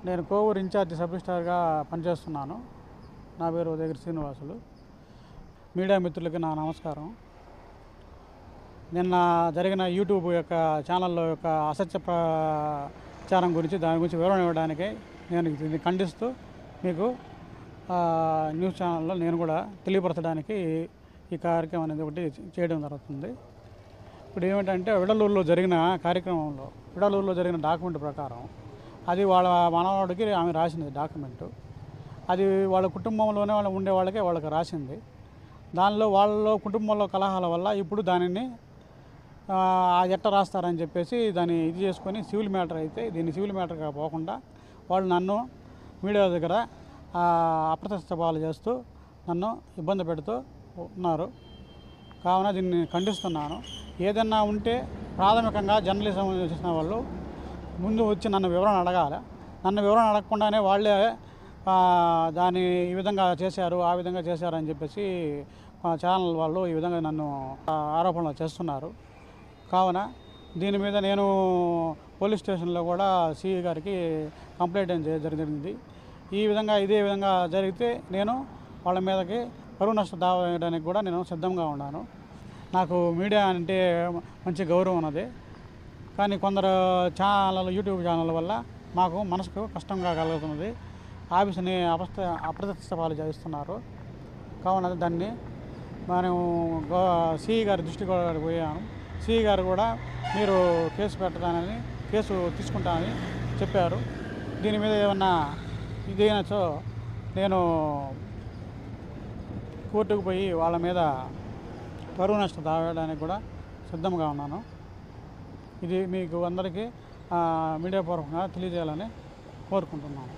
నేను Kovur incharge sub రిజిస్ట్రార్గా పనిచేస్తున్నాను. నా పేరు ఉదయగిరి శ్రీనివాసులు. మీడియా మిత్రులకి నా నమస్కారం. నిన్న జరిగిన యూట్యూబ్ యొక్క ఛానల్లో యొక్క అసత్య ప్రచారం గురించి దాని గురించి వివరణ ఇవ్వడానికి నేను దీన్ని ఖండిస్తూ మీకు న్యూస్ ఛానల్లో నేను కూడా తెలియపరచడానికి ఈ కార్యక్రమం అనేది ఒకటి చేయడం జరుగుతుంది. ఇప్పుడు ఏమిటంటే విడలూరులో జరిగిన కార్యక్రమంలో విడలూరులో జరిగిన డాక్యుమెంట్ ప్రకారం అది వాళ్ళ మనవాడికి ఆమె రాసింది డాక్యుమెంటు. అది వాళ్ళ కుటుంబంలోనే ఉండే వాళ్ళకి రాసింది. దానిలో వాళ్ళలో కుటుంబంలో కలహాల వల్ల ఇప్పుడు దానిని ఎట్ట రాస్తారని చెప్పేసి దాన్ని ఇది చేసుకొని సివిల్ మ్యాటర్ అయితే దీన్ని సివిల్ మ్యాటర్గా పోకుండా వాళ్ళు నన్ను మీడియా దగ్గర అప్రతిష్ట పాలు చేస్తూ నన్ను ఇబ్బంది పెడుతూ ఉన్నారు. కావున దీన్ని ఖండిస్తున్నాను. ఏదన్నా ఉంటే ప్రాథమికంగా జర్నలిజం చేసిన వాళ్ళు ముందు వచ్చి నన్ను వివరణ అడగాలి. నన్ను వివరణ అడగకుండానే వాళ్ళే దాన్ని ఈ విధంగా చేశారు ఆ విధంగా చేశారు అని చెప్పేసి ఛానల్ వాళ్ళు ఈ విధంగా నన్ను ఆరోపణలు చేస్తున్నారు. కావున దీని మీద నేను పోలీస్ స్టేషన్లో కూడా సిఐ గారికి కంప్లైంట్ జరిగింది. ఇదే విధంగా జరిగితే నేను వాళ్ళ మీదకి పరువు నష్ట దావా వేయడానికి కూడా నేను సిద్ధంగా ఉన్నాను. నాకు మీడియా అంటే మంచి గౌరవం ఉన్నది. కానీ కొందరు యూట్యూబ్ ఛానల్ వల్ల మాకు మనసుకు కష్టంగా కలుగుతున్నది. ఆఫీసుని అప్రతిష్ట పాలు చేస్తున్నారు. కావున దాన్ని మనం సిఐ గారి దృష్టికి కూడా పోయాను. సిఐ గారు కూడా మీరు కేసు తీసుకుంటానని చెప్పారు. దీని మీద ఏమన్నా ఇదేనచో నేను కోర్టుకు పోయి వాళ్ళ మీద పరువు నష్టం దావేయడానికి కూడా సిద్ధంగా ఉన్నాను. ఇది మీకు అందరికీ మీడియా పూర్వకంగా తెలియజేయాలని కోరుకుంటున్నాను.